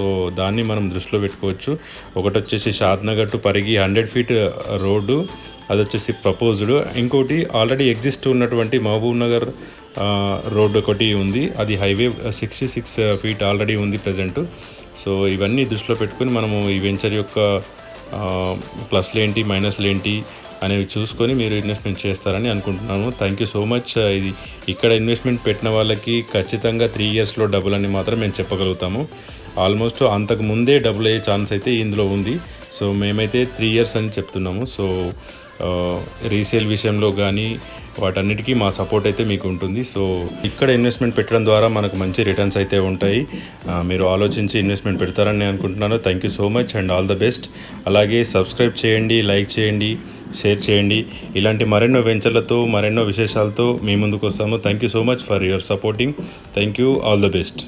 So దాన్ని మనం దృష్టిలో పెట్టుకోవచ్చు. ఒకటి వచ్చేసి Shadnagar to Parigi 100 feet road, అది వచ్చేసి ప్రపోజ్డ్. ఇంకోటి ఆల్రెడీ ఎగ్జిస్ట్ ఉన్నటువంటి మహబూబ్ నగర్ రోడ్డు ఒకటి ఉంది, అది హైవే 66 ఫీట్ ఆల్రెడీ ఉంది ప్రజెంట్. సో ఇవన్నీ దృష్టిలో పెట్టుకొని మనము ఈ వెంచర్ యొక్క ప్లస్లు ఏంటి మైనస్లు ఏంటి అనేవి చూసుకొని మీరు ఇన్వెస్ట్మెంట్ చేస్తారని అనుకుంటున్నాను. Thank you so much. ఇది ఇక్కడ ఇన్వెస్ట్మెంట్ పెట్టిన వాళ్ళకి ఖచ్చితంగా 3 ఇయర్స్లో డబుల్ అని మాత్రం మేము చెప్పగలుగుతాము. ఆల్మోస్ట్ అంతకు ముందే డబుల్ అయ్యే ఛాన్స్ అయితే ఇందులో ఉంది. సో మేమైతే 3 ఇయర్స్ అని చెప్తున్నాము. సో రీసేల్ విషయంలో కానీ వాటన్నిటికీ మా సపోర్ట్ అయితే మీకు ఉంటుంది. సో ఇక్కడ ఇన్వెస్ట్మెంట్ పెట్టడం ద్వారా మనకు మంచి రిటర్న్స్ అయితే ఉంటాయి. మీరు ఆలోచించి ఇన్వెస్ట్మెంట్ పెడతారని నేను అనుకుంటున్నాను. Thank you so much and all the best. అలాగే సబ్స్క్రైబ్ చేయండి, లైక్ చేయండి, షేర్ చేయండి. ఇలాంటి మరెన్నో వెంచర్లతో మరెన్నో విశేషాలతో మీ ముందుకు వస్తాము. Thank you so much for your supporting. Thank you, all the best.